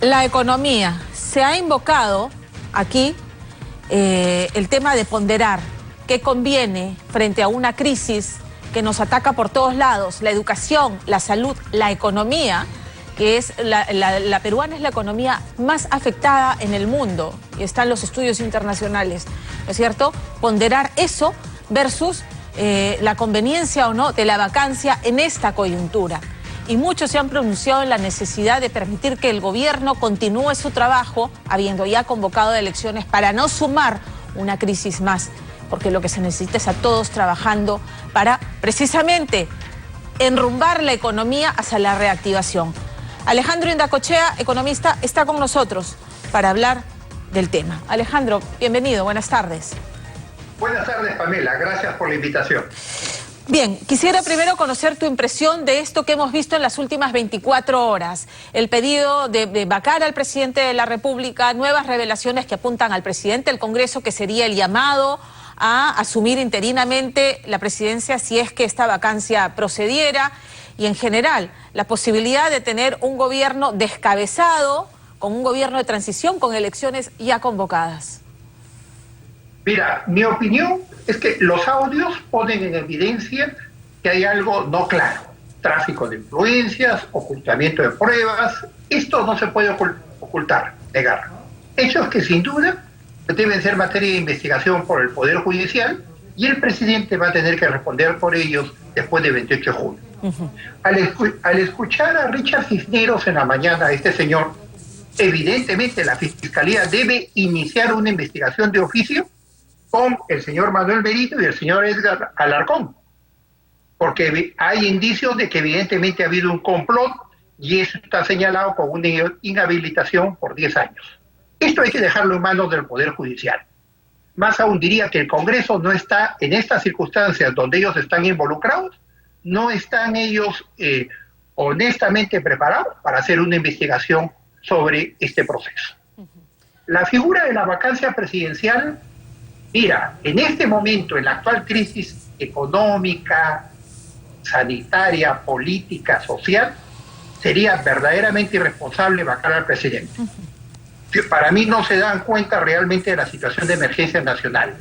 La economía. Se ha invocado aquí el tema de ponderar qué conviene frente a una crisis que nos ataca por todos lados, la educación, la salud, la economía, que es la peruana es la economía más afectada en el mundo, y están los estudios internacionales, ¿no es cierto? Ponderar eso versus la conveniencia o no de la vacancia en esta coyuntura. Y muchos se han pronunciado en la necesidad de permitir que el gobierno continúe su trabajo, habiendo ya convocado elecciones, para no sumar una crisis más, porque lo que se necesita es a todos trabajando para precisamente enrumbar la economía hacia la reactivación. Alejandro Indacochea, economista, está con nosotros para hablar del tema. Alejandro, bienvenido, buenas tardes. Buenas tardes, Pamela, gracias por la invitación. Bien, quisiera primero conocer tu impresión de esto que hemos visto en las últimas 24 horas. El pedido de vacar al presidente de la República, nuevas revelaciones que apuntan al presidente del Congreso, que sería el llamado a asumir interinamente la presidencia si es que esta vacancia procediera, y en general la posibilidad de tener un gobierno descabezado, con un gobierno de transición, con elecciones ya convocadas. Mira, mi opinión es que los audios ponen en evidencia que hay algo no claro. Tráfico de influencias, ocultamiento de pruebas. Esto no se puede ocultar, negar. Hechos que sin duda deben ser materia de investigación por el Poder Judicial, y el presidente va a tener que responder por ellos después del 28 de junio. Al escuchar a Richard Cisneros en la mañana, este señor, evidentemente la Fiscalía debe iniciar una investigación de oficio con el señor Manuel Merito y el señor Edgar Alarcón, porque hay indicios de que evidentemente ha habido un complot, y eso está señalado con una inhabilitación por 10 años. Esto hay que dejarlo en manos del Poder Judicial. Más aún diría que el Congreso no está, en estas circunstancias donde ellos están involucrados, no están ellos honestamente preparados para hacer una investigación sobre este proceso. La figura de la vacancia presidencial, mira, en este momento, en la actual crisis económica, sanitaria, política, social, sería verdaderamente irresponsable vacar al presidente. Para mí no se dan cuenta realmente de la situación de emergencia nacional.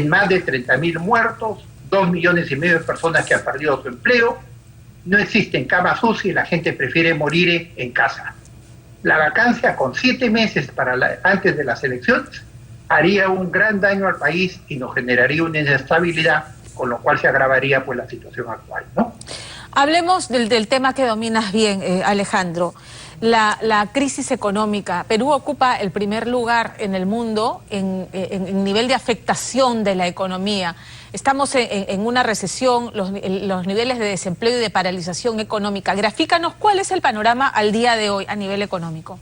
Más de 30.000 muertos, 2,5 millones de personas que han perdido su empleo, no existen camas UCI y la gente prefiere morir en casa. La vacancia con 7 meses antes de las elecciones haría un gran daño al país y nos generaría una inestabilidad, con lo cual se agravaría pues la situación actual, ¿no? Hablemos del tema que dominas bien, Alejandro. La crisis económica. Perú ocupa el primer lugar en el mundo en nivel de afectación de la economía. Estamos en una recesión, los niveles de desempleo y de paralización económica. Grafícanos cuál es el panorama al día de hoy a nivel económico.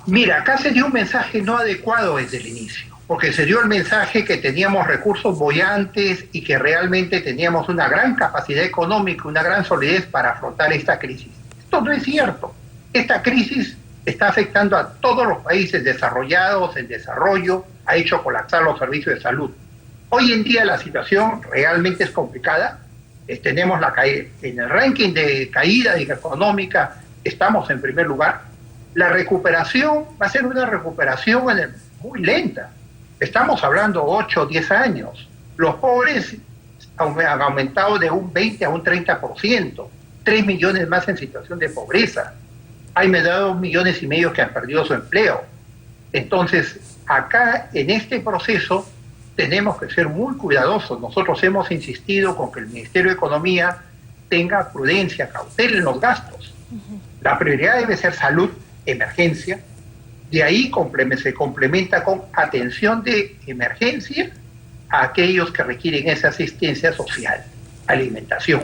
Mira, acá se dio un mensaje no adecuado desde el inicio, porque se dio el mensaje que teníamos recursos boyantes y que realmente teníamos una gran capacidad económica, una gran solidez para afrontar esta crisis. Esto no es cierto. Esta crisis está afectando a todos los países desarrollados, en desarrollo, ha hecho colapsar los servicios de salud. Hoy en día la situación realmente es complicada. Tenemos en el ranking de caída económica, estamos en primer lugar. La recuperación va a ser una recuperación muy lenta. Estamos hablando 8 o 10 años. Los pobres han aumentado de un 20 a un 30%. 3 millones más en situación de pobreza. Hay más de 2,5 millones que han perdido su empleo. Entonces, acá en este proceso tenemos que ser muy cuidadosos. Nosotros hemos insistido con que el Ministerio de Economía tenga prudencia, cautela en los gastos. La prioridad debe ser salud, emergencia. De ahí se complementa con atención de emergencia a aquellos que requieren esa asistencia social, alimentación,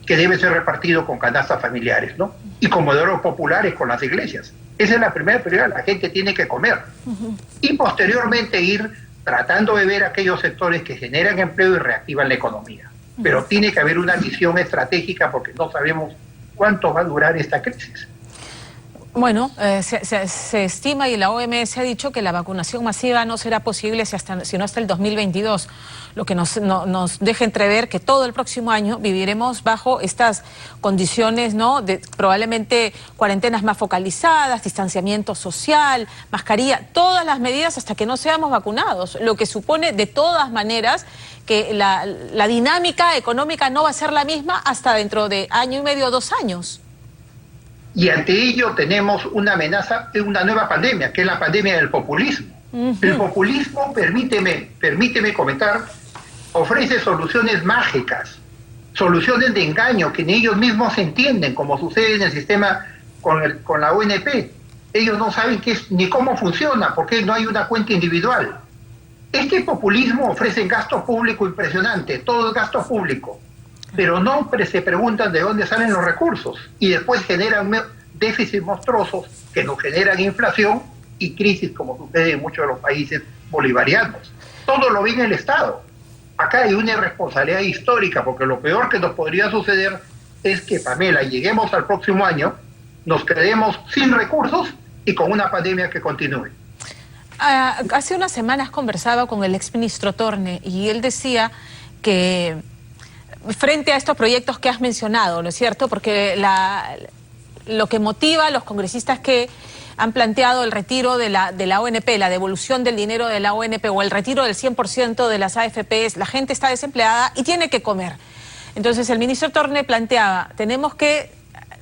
que debe ser repartido con canastas familiares, ¿no? Y comedores populares con las iglesias. Esa es la primera prioridad, la gente tiene que comer. Y posteriormente ir tratando de ver aquellos sectores que generan empleo y reactivan la economía. Pero tiene que haber una visión estratégica porque no sabemos cuánto va a durar esta crisis. Bueno, se estima y la OMS ha dicho que la vacunación masiva no será posible sino hasta el 2022, lo que nos deja entrever que todo el próximo año viviremos bajo estas condiciones, ¿no? De probablemente cuarentenas más focalizadas, distanciamiento social, mascarilla, todas las medidas hasta que no seamos vacunados, lo que supone de todas maneras que la dinámica económica no va a ser la misma hasta dentro de año y medio, 2 años. Y ante ello tenemos una amenaza de una nueva pandemia, que es la pandemia del populismo. El populismo, permíteme comentar, ofrece soluciones mágicas, soluciones de engaño que ni ellos mismos entienden, como sucede en el sistema con la ONP. Ellos no saben ni cómo funciona, porque no hay una cuenta individual. Este populismo ofrece gasto público impresionante, todo es gasto público, pero no se preguntan de dónde salen los recursos y después generan déficits monstruosos que nos generan inflación y crisis como sucede en muchos de los países bolivarianos. Todo lo viene el Estado. Acá hay una irresponsabilidad histórica porque lo peor que nos podría suceder es que, Pamela, lleguemos al próximo año, nos quedemos sin recursos y con una pandemia que continúe. Hace unas semanas conversaba con el exministro Torne y él decía que frente a estos proyectos que has mencionado, ¿no es cierto? Porque lo que motiva a los congresistas que han planteado el retiro de la ONP, la devolución del dinero de la ONP o el retiro del 100% de las AFPs, la gente está desempleada y tiene que comer. Entonces el ministro Torne planteaba, tenemos que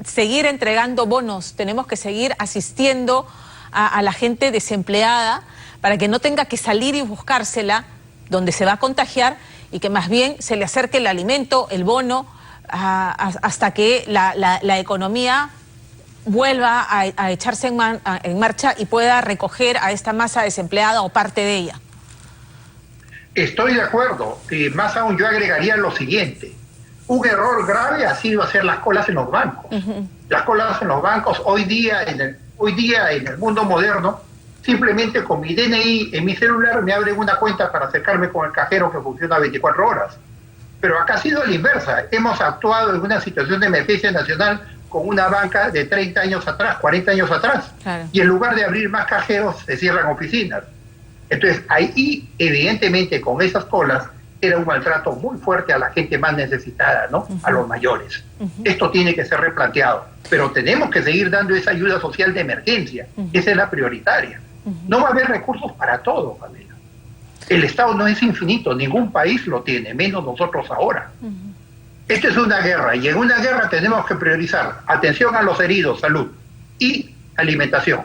seguir entregando bonos, tenemos que seguir asistiendo a la gente desempleada para que no tenga que salir y buscársela donde se va a contagiar y que más bien se le acerque el alimento, el bono, hasta que la economía vuelva a echarse en marcha y pueda recoger a esta masa desempleada o parte de ella. Estoy de acuerdo, y más aún yo agregaría lo siguiente. Un error grave ha sido hacer las colas en los bancos. Las colas en los bancos hoy día en el mundo moderno, simplemente con mi DNI en mi celular me abren una cuenta para acercarme con el cajero que funciona 24 horas. Pero acá ha sido la inversa. Hemos actuado en una situación de emergencia nacional con una banca de 30 años atrás, 40 años atrás. Claro. Y en lugar de abrir más cajeros, se cierran oficinas. Entonces, ahí, evidentemente, con esas colas, era un maltrato muy fuerte a la gente más necesitada, ¿no? A los mayores. Esto tiene que ser replanteado. Pero tenemos que seguir dando esa ayuda social de emergencia. Esa es la prioritaria. No va a haber recursos para todo, Pamela. El Estado no es infinito, ningún país lo tiene, menos nosotros ahora. Esto es una guerra, y en una guerra tenemos que priorizar atención a los heridos, salud, y alimentación.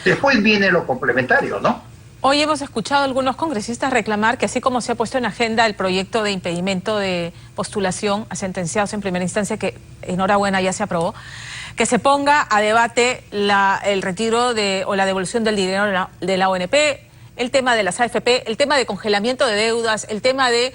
Después viene lo complementario, ¿no? Hoy hemos escuchado a algunos congresistas reclamar que así como se ha puesto en agenda el proyecto de impedimento de postulación a sentenciados en primera instancia, que enhorabuena ya se aprobó, que se ponga a debate el retiro o la devolución del dinero de la ONP, el tema de las AFP, el tema de congelamiento de deudas, el tema de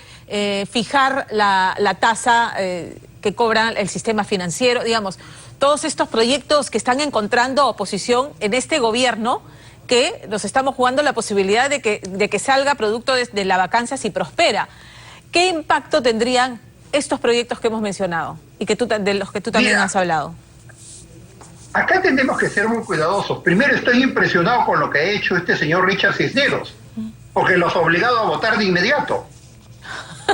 fijar la tasa que cobra el sistema financiero, digamos, todos estos proyectos que están encontrando oposición en este gobierno, que nos estamos jugando la posibilidad de que salga producto de la vacancia si prospera. ¿Qué impacto tendrían estos proyectos que hemos mencionado y de los que tú también has hablado? Acá tenemos que ser muy cuidadosos. Primero, estoy impresionado con lo que ha hecho este señor Richard Cisneros, porque los ha obligado a votar de inmediato.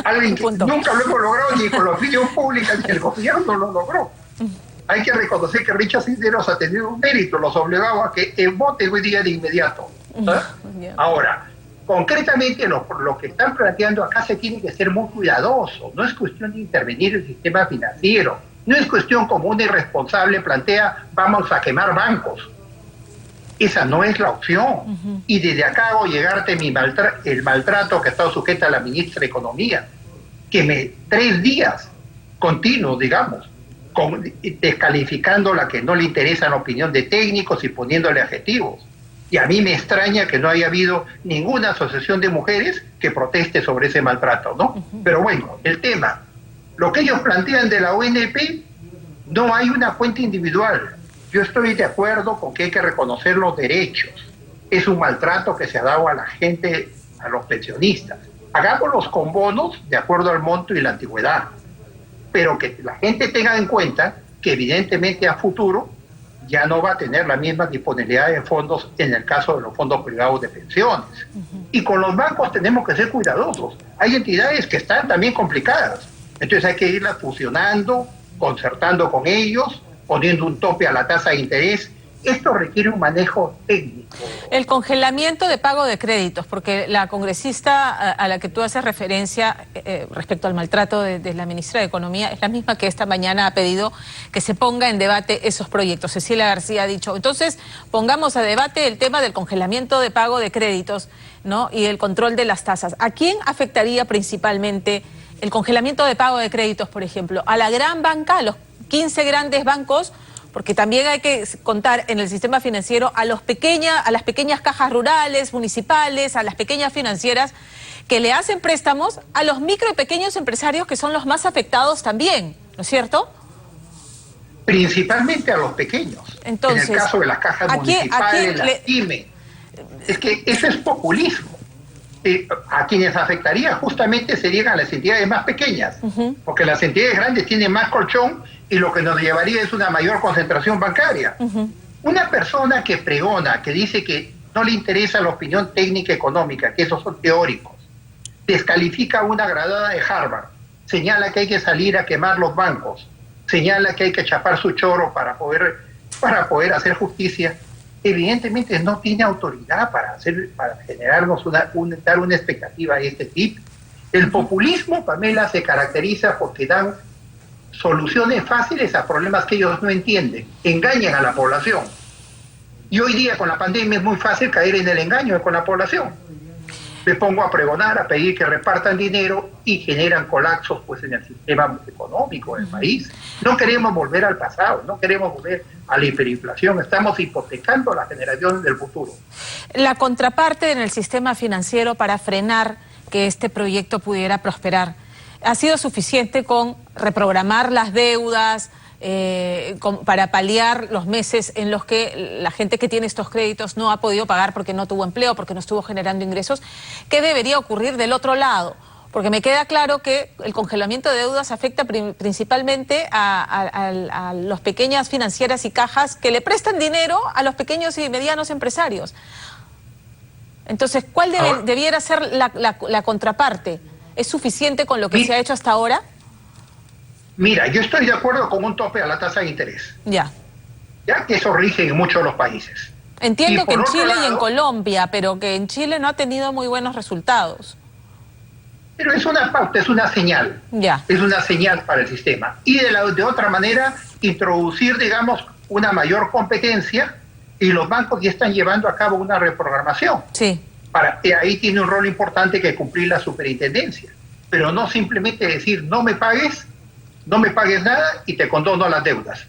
Alguien que nunca lo hemos logrado ni con la opinión pública ni el gobierno lo logró. Hay que reconocer que Richard Cisneros ha tenido un mérito, los obligaba a que voten hoy día de inmediato. Ahora, concretamente lo que están planteando acá se tiene que ser muy cuidadoso. No es cuestión de intervenir el sistema financiero. No es cuestión como un irresponsable plantea, vamos a quemar bancos. Esa no es la opción. Y desde acá hago llegarte el maltrato que ha estado sujeta a la ministra de Economía, que 3 días continuos, digamos, descalificando la que no le interesa la opinión de técnicos y poniéndole adjetivos. Y a mí me extraña que no haya habido ninguna asociación de mujeres que proteste sobre ese maltrato, ¿no? Pero bueno, el tema, lo que ellos plantean de la ONP, no hay una cuenta individual. Yo estoy de acuerdo con que hay que reconocer los derechos. Es un maltrato que se ha dado a la gente, a los pensionistas. Hagámoslos con bonos de acuerdo al monto y la antigüedad. Pero que la gente tenga en cuenta que evidentemente a futuro ya no va a tener la misma disponibilidad de fondos en el caso de los fondos privados de pensiones. Y con los bancos tenemos que ser cuidadosos. Hay entidades que están también complicadas. Entonces hay que irlas fusionando, concertando con ellos, poniendo un tope a la tasa de interés. Esto requiere un manejo técnico. El congelamiento de pago de créditos, porque la congresista a la que tú haces referencia respecto al maltrato de la ministra de Economía es la misma que esta mañana ha pedido que se ponga en debate esos proyectos. Cecilia García ha dicho, entonces pongamos a debate el tema del congelamiento de pago de créditos, ¿no? Y el control de las tasas. ¿A quién afectaría principalmente el congelamiento de pago de créditos, por ejemplo? ¿A la gran banca, a los 15 grandes bancos? Porque también hay que contar en el sistema financiero a las pequeñas cajas rurales, municipales, a las pequeñas financieras que le hacen préstamos a los micro y pequeños empresarios que son los más afectados también, ¿no es cierto? Principalmente a los pequeños. Entonces, en el caso de las cajas municipales, las pymes. Es que eso es populismo. A quienes afectaría justamente serían a las entidades más pequeñas, porque las entidades grandes tienen más colchón y lo que nos llevaría es una mayor concentración bancaria. Una persona que pregona, que dice que no le interesa la opinión técnica económica, que esos son teóricos, descalifica a una graduada de Harvard, señala que hay que salir a quemar los bancos, señala que hay que chapar su choro para poder hacer justicia, evidentemente no tiene autoridad para generarnos dar una expectativa de este tipo. El populismo, Pamela, se caracteriza porque dan soluciones fáciles a problemas que ellos no entienden, engañan a la población. Y hoy día con la pandemia es muy fácil caer en el engaño con la población. Me pongo a pregonar, a pedir que repartan dinero y generan colapsos pues en el sistema económico del país. No queremos volver al pasado, no queremos volver a la hiperinflación, estamos hipotecando a la generación del futuro. La contraparte en el sistema financiero para frenar que este proyecto pudiera prosperar, ¿ha sido suficiente con reprogramar las deudas, para paliar los meses en los que la gente que tiene estos créditos no ha podido pagar porque no tuvo empleo, porque no estuvo generando ingresos? ¿Qué debería ocurrir del otro lado? Porque me queda claro que el congelamiento de deudas afecta principalmente a las pequeñas financieras y cajas que le prestan dinero a los pequeños y medianos empresarios. Entonces, ¿cuál debiera ser la contraparte? ¿Es suficiente con lo que se ha hecho hasta ahora? Mira, yo estoy de acuerdo con un tope a la tasa de interés. Ya que eso rige en muchos de los países. Entiendo que en Chile y en Colombia, pero que en Chile no ha tenido muy buenos resultados. Pero es una pauta, es una señal. Es una señal para el sistema. Y de otra manera, introducir, digamos, una mayor competencia, y los bancos ya están llevando a cabo una reprogramación. Ahí tiene un rol importante que cumplir la superintendencia. Pero no simplemente decir, no me pagues nada y te condono las deudas.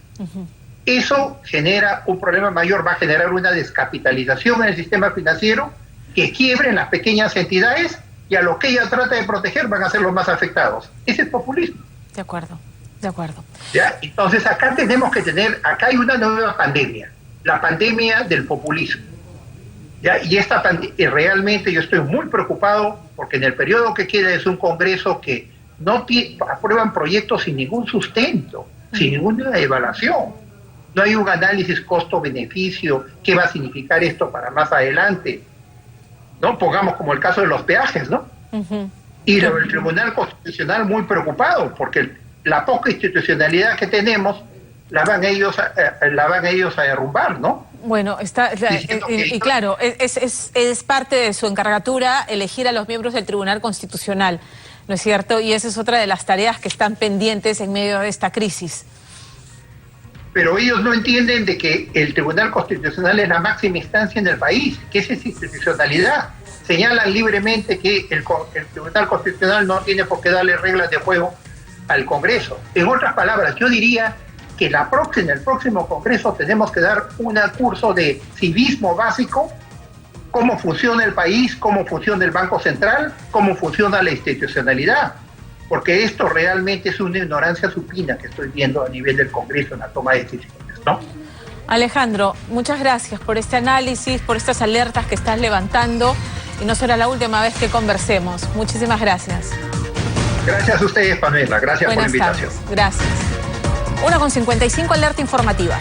Eso genera un problema mayor, va a generar una descapitalización en el sistema financiero que quiebre en las pequeñas entidades, y a los que ella trata de proteger van a ser los más afectados. Ese es populismo. De acuerdo. ¿Ya? Entonces acá acá hay una nueva pandemia, la pandemia del populismo. ¿Ya? Y realmente yo estoy muy preocupado porque en el periodo que queda es un Congreso que no aprueban proyectos sin ningún sustento, sin ninguna evaluación. No hay un análisis costo-beneficio, qué va a significar esto para más adelante. ¿No? Pongamos como el caso de los peajes, ¿no? Y el Tribunal Constitucional muy preocupado, porque la poca institucionalidad que tenemos la van ellos a derrumbar, ¿no? Bueno, claro, es parte de su encargatura elegir a los miembros del Tribunal Constitucional, ¿no es cierto? Y esa es otra de las tareas que están pendientes en medio de esta crisis. Pero ellos no entienden de que el Tribunal Constitucional es la máxima instancia en el país, que esa es institucionalidad. Señalan libremente que el Tribunal Constitucional no tiene por qué darle reglas de juego al Congreso. En otras palabras, yo diría que en el próximo Congreso tenemos que dar un curso de civismo básico, cómo funciona el país, cómo funciona el Banco Central, cómo funciona la institucionalidad. Porque esto realmente es una ignorancia supina que estoy viendo a nivel del Congreso en la toma de decisiones, ¿no? Alejandro, muchas gracias por este análisis, por estas alertas que estás levantando, y no será la última vez que conversemos. Muchísimas gracias. Gracias a ustedes, Pamela. Gracias por la invitación. Gracias. 1:55, alerta informativa.